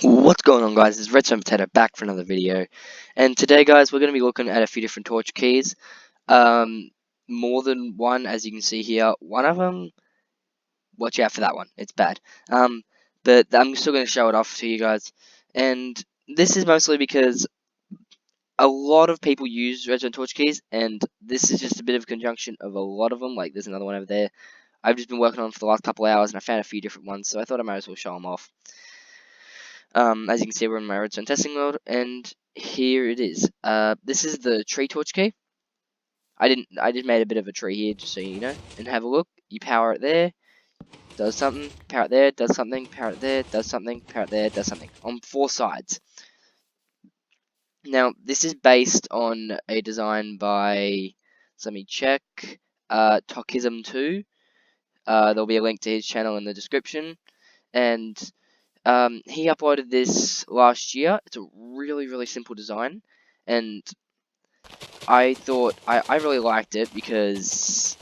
What's going on, guys? It's Redstone-Ep1 back for another video, and today, guys, we're going to be looking at a few different torch keys. More than one, as you can see here. One of them, watch out for that one, it's bad. But I'm still going to show it off to you guys, and this is mostly because a lot of people use redstone torch keys, and this is just a bit of a conjunction of a lot of them. Like, there's another one over there I've just been working on for the last couple of hours, and I found a few different ones, so I thought I might as well show them off. As you can see, we're in my redstone testing mode, and here it is. This is the tree torch key. I just made a bit of a tree here, just so you know, and have a look. You power it there, does something, power it there, does something, power it there, does something, power it there, does something, on 4 sides. Now, this is based on a design by, let me check, incase1. There'll be a link to his channel in the description, and he uploaded this last year. It's a really simple design, and I thought I really liked it because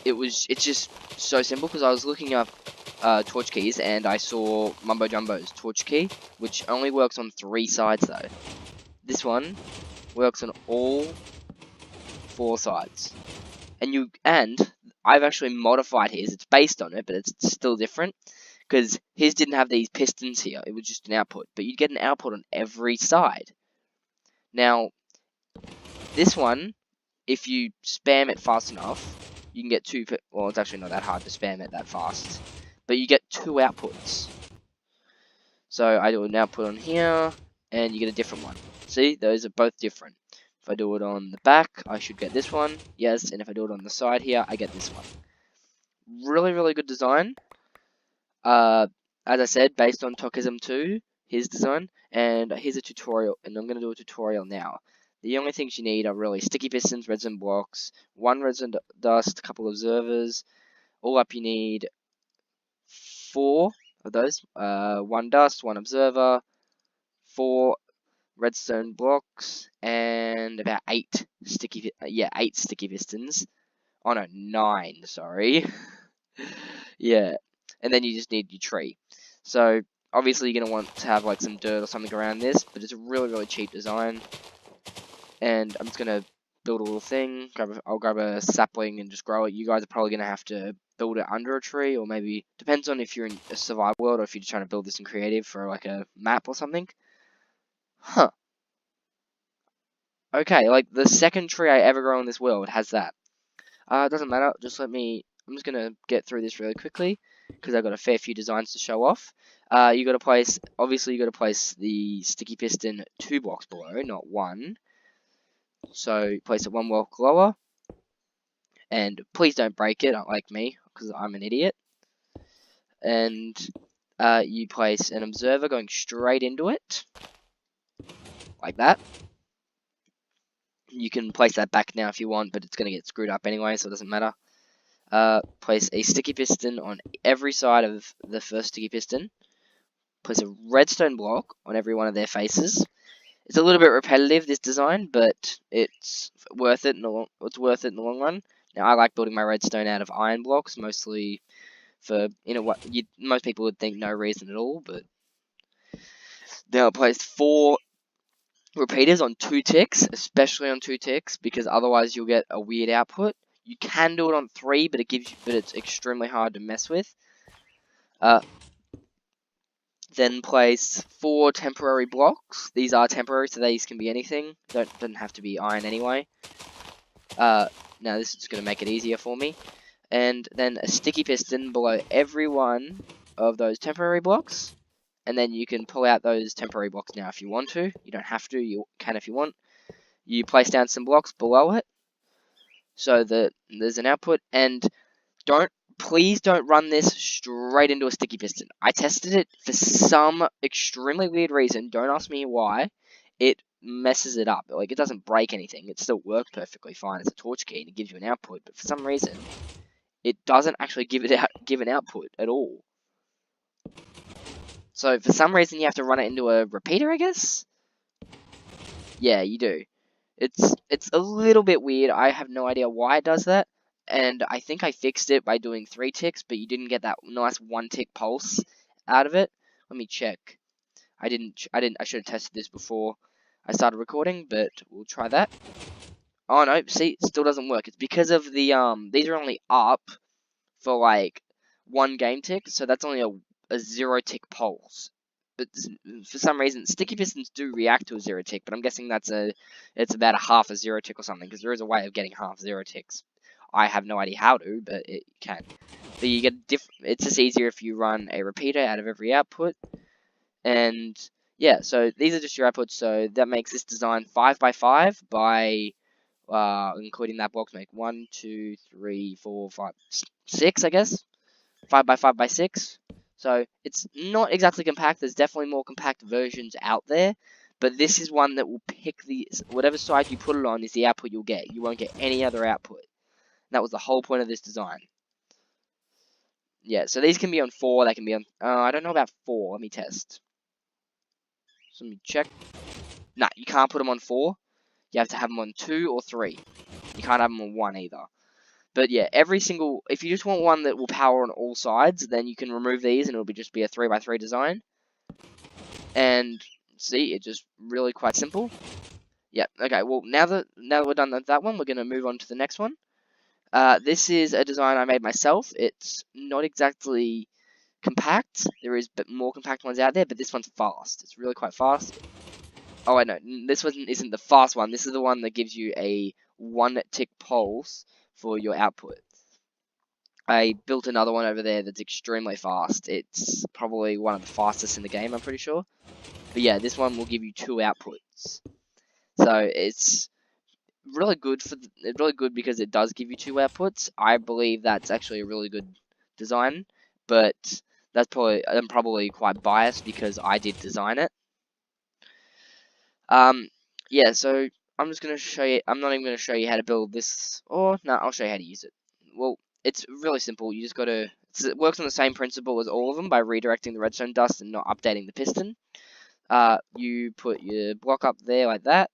it's just so simple. Because I was looking up torch keys and I saw Mumbo Jumbo's torch key, which only works on 3 sides though. This one works on all 4 sides, and I've actually modified his. It's based on it, but it's still different. Because his didn't have these pistons here, it was just an output, but you'd get an output on every side. Now, this one, if you spam it fast enough, you can get 2, well, it's actually not that hard to spam it that fast, but you get 2 outputs. So I do an output on here, and you get a different one. See, those are both different. If I do it on the back, I should get this one, yes, and if I do it on the side here, I get this one. Really good design. As I said, based on incase1, his design, and here's a tutorial, and I'm going to do a tutorial now. The only things you need are really sticky pistons, redstone blocks, 1 redstone dust, a couple of observers. All up you need 4 of those, 1 dust, 1 observer, 4 redstone blocks, and about 8 sticky pistons. Oh no, 9, sorry. Yeah. And then you just need your tree. So obviously you're gonna want to have like some dirt or something around this, but it's a really cheap design. And I'm just gonna build a little thing. I'll grab a sapling and just grow it. You guys are probably gonna have to build it under a tree, or maybe depends on if you're in a survival world or if you're just trying to build this in creative for like a map or something. Huh. Okay, like the second tree I ever grow in this world has that. It doesn't matter. I'm just gonna get through this really quickly because I've got a fair few designs to show off. You got to place the sticky piston 2 blocks below, not 1. So place it 1 block lower, and please don't break it, like me, because I'm an idiot. And you place an observer going straight into it, like that. You can place that back now if you want, but it's gonna get screwed up anyway, so it doesn't matter. Place a sticky piston on every side of the first sticky piston. Place a redstone block on every one of their faces. It's a little bit repetitive, this design, but it's worth it in the long run. Now, I like building my redstone out of iron blocks, mostly for, most people would think no reason at all, but now I placed 4 repeaters on 2 ticks, especially on 2 ticks, because otherwise you'll get a weird output. You can do it on 3, but it's extremely hard to mess with. Then place 4 temporary blocks. These are temporary, so these can be anything. Doesn't have to be iron anyway. Now this is just going to make it easier for me. And then a sticky piston below every one of those temporary blocks. And then you can pull out those temporary blocks now if you want to. You don't have to, you can if you want. You place down some blocks below it so that there's an output. And please don't run this straight into a sticky piston. I tested it for some extremely weird reason. Don't ask me why. It messes it up. Like, it doesn't break anything. It still works perfectly fine as a torch key and it gives you an output. But for some reason, it doesn't actually give an output at all. So for some reason, you have to run it into a repeater, I guess? Yeah, you do. It's a little bit weird. I have no idea why it does that. And I think I fixed it by doing 3 ticks, but you didn't get that nice 1 tick pulse out of it. Let me check. I should have tested this before I started recording, but we'll try that. Oh no, see, it still doesn't work. It's because of the these are only up for like 1 game tick, so that's only a 0 tick pulse. But for some reason, sticky pistons do react to a 0 tick, but I'm guessing it's about a half a 0 tick or something, because there is a way of getting half 0 ticks. I have no idea how to, but it can. But you get it's just easier if you run a repeater out of every output. And yeah, so these are just your outputs. So that makes this design 5 by 5 by including that block, make 1, 2, 3, 4, 5, 6, I guess. 5 by 5 by 6. So it's not exactly compact. There's definitely more compact versions out there, but this is one that will pick whatever side you put it on is the output you'll get. You won't get any other output. That was the whole point of this design. Yeah, so these can be on 4. They can be on. I don't know about 4. Let me test. So let me check. Nah, you can't put them on 4. You have to have them on 2 or 3. You can't have them on 1 either. But yeah, if you just want one that will power on all sides, then you can remove these and it'll just be a 3 by 3 design. And see, it's just really quite simple. Yeah, okay, well, now that we're done with that one, we're going to move on to the next one. This is a design I made myself. It's not exactly compact. There is more compact ones out there, but this one's fast. It's really quite fast. Oh, I know, this one isn't the fast one. This is the one that gives you a 1 tick pulse for your output. I built another one over there that's extremely fast. It's probably one of the fastest in the game, I'm pretty sure. But yeah, this one will give you 2 outputs. So it's really good because it does give you 2 outputs. I believe that's actually a really good design, but I'm probably quite biased because I did design it. Yeah, so I'm just going to show you, I'm not even going to show you how to build this, or no, I'll show you how to use it. Well, it's really simple. You just got to, it works on the same principle as all of them by redirecting the redstone dust and not updating the piston. You put your block up there like that.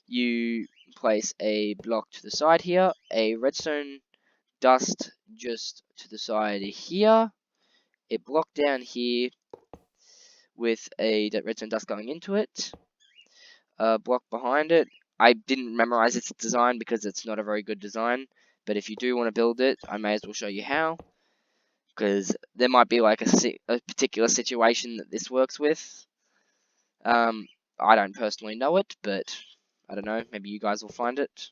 You place a block to the side here, a redstone dust just to the side here, a block down here with a redstone dust going into it. Block behind it. I didn't memorize its design because it's not a very good design, but if you do want to build it, I may as well show you how, because there might be like a particular situation that this works with. I don't personally know it, but I don't know, maybe you guys will find it.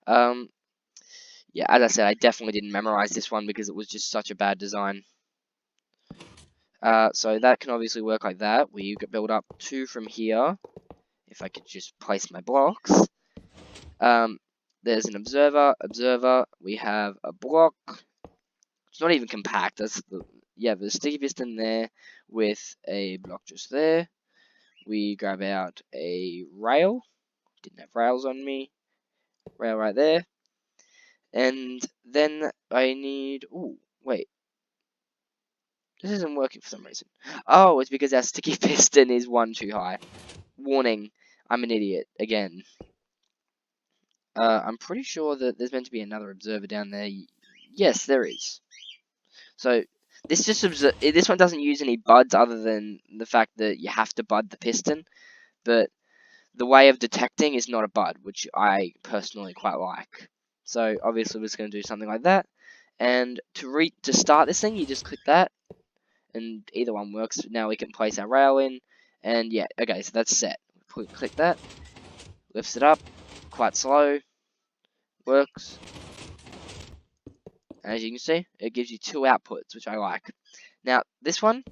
Yeah, as I said, I definitely didn't memorize this one because it was just such a bad design. So that can obviously work like that, where you could build up 2 from here. If I could just place my blocks. There's an observer, we have a block. It's not even compact, there's a sticky piston there with a block just there. We grab out a rail, didn't have rails on me, rail right there. And then I need, ooh, wait. This isn't working for some reason. Oh, it's because our sticky piston is 1 too high. Warning, I'm an idiot, again. I'm pretty sure that there's meant to be another observer down there. Yes, there is. So this one doesn't use any buds other than the fact that you have to bud the piston. But the way of detecting is not a bud, which I personally quite like. So obviously we're just going to do something like that. And to start this thing, you just click that, and either one works. Now we can place our rail in, and yeah, okay, so that's set. Click that, lifts it up, quite slow. Works. As you can see, it gives you 2 outputs, which I like. Now, this one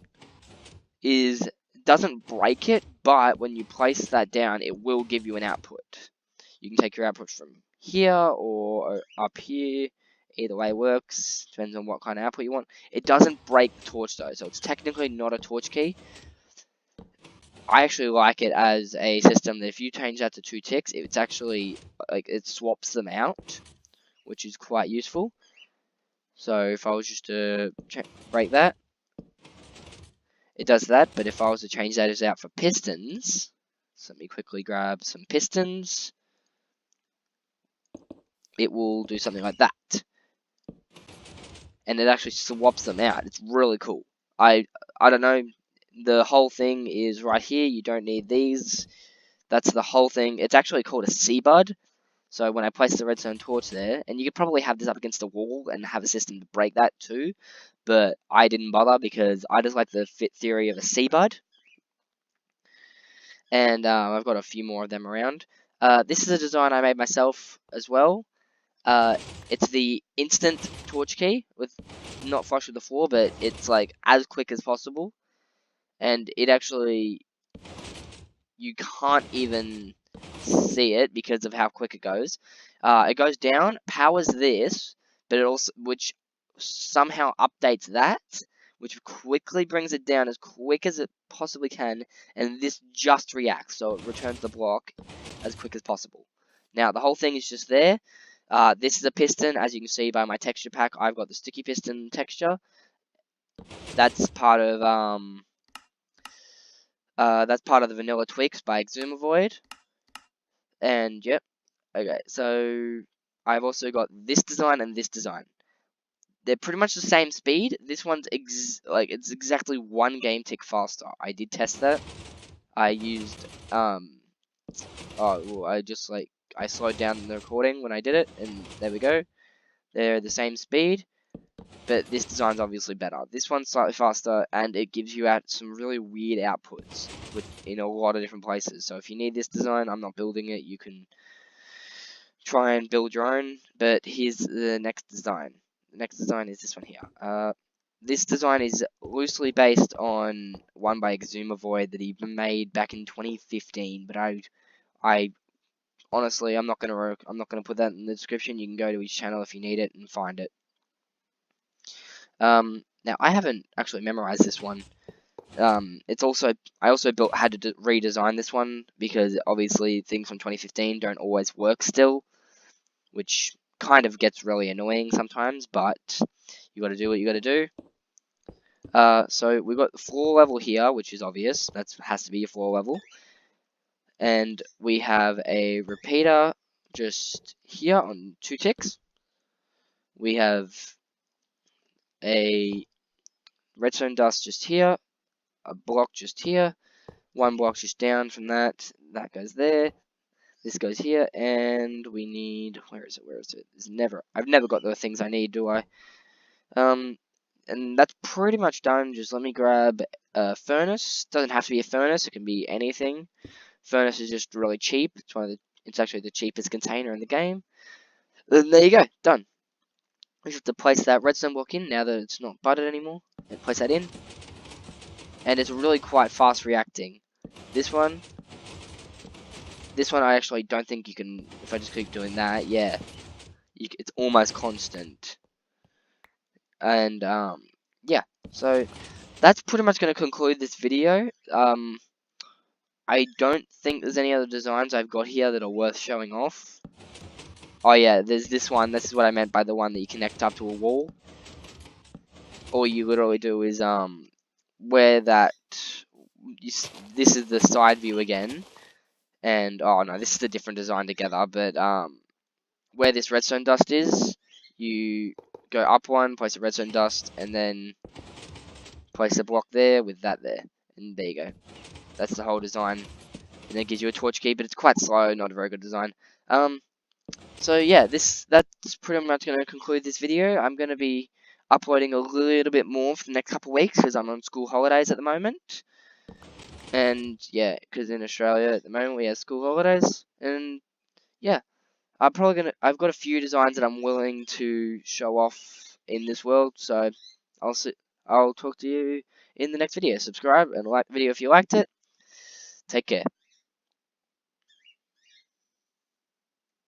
doesn't break it, but when you place that down, it will give you an output. You can take your output from here or up here. Either way works. Depends on what kind of output you want. It doesn't break the torch though, so it's technically not a torch key. I actually like it as a system that if you change that to 2 ticks, it's actually, like, it swaps them out, which is quite useful. So if I was just to break that, it does that, but if I was to change that out for pistons, so let me quickly grab some pistons, it will do something like that. And it actually swaps them out. It's really cool. I don't know, the whole thing is right here. You don't need these. That's the whole thing. It's actually called a C-bud. So when I place the redstone torch there, and you could probably have this up against the wall and have a system to break that too, but I didn't bother because I just like the fit theory of a C-bud. And I've got a few more of them around. This is a design I made myself as well. It's the instant torch key with not flush with the floor, but it's like as quick as possible, and it actually, you can't even see it because of how quick it goes. It goes down, powers this, but it also, which somehow updates that, which quickly brings it down as quick as it possibly can, and this just reacts, so it returns the block as quick as possible. Now, the whole thing is just there. This is a piston, as you can see by my texture pack. I've got the sticky piston texture. That's part of the vanilla tweaks by Exumavoid. And yep, okay. So I've also got this design and this design. They're pretty much the same speed. This one's it's exactly 1 game tick faster. I did test that. I used I slowed down the recording when I did it, and there we go. They're the same speed, but this design's obviously better. This one's slightly faster, and it gives you out some really weird outputs in a lot of different places. So if you need this design, I'm not building it. You can try and build your own, but here's the next design. The next design is this one here. This design is loosely based on one by Exumavoid that he made back in 2015, but I honestly, I'm not gonna put that in the description. You can go to his channel if you need it and find it. Now I haven't actually memorized this one. I also had to redesign this one because obviously things from 2015 don't always work still, which kind of gets really annoying sometimes, but you got to do what you got to do. So we've got the floor level here, which is obvious. That has to be your floor level. And we have a repeater just here on 2 ticks. We have a redstone dust just here, a block just here, 1 block just down from that. That goes there. This goes here, and we need, where is it? I've never got the things I need, do I? And that's pretty much done. Just let me grab a furnace. Doesn't have to be a furnace, it can be anything. Furnace is just really cheap. It's actually the cheapest container in the game. Then there you go, done. We just have to place that redstone block in now that it's not budded anymore. And place that in. And it's really quite fast reacting. This one I actually don't think you can, if I just keep doing that, yeah. It's almost constant. And, yeah. So, that's pretty much going to conclude this video. I don't think there's any other designs I've got here that are worth showing off. Oh yeah, there's this one. This is what I meant by the one that you connect up to a wall. All you literally do is, where that, this is the side view again. And, oh no, this is a different design together, but, where this redstone dust is, you go up 1, place a redstone dust, and then place a block there with that there. And there you go. That's the whole design. And it gives you a torch key, but it's quite slow, not a very good design. So yeah, that's pretty much going to conclude this video. I'm going to be uploading a little bit more for the next couple of weeks because I'm on school holidays at the moment. And yeah, because in Australia at the moment we have school holidays. And yeah, I've got a few designs that I'm willing to show off in this world. So I'll talk to you in the next video. Subscribe and like the video if you liked it. Take care.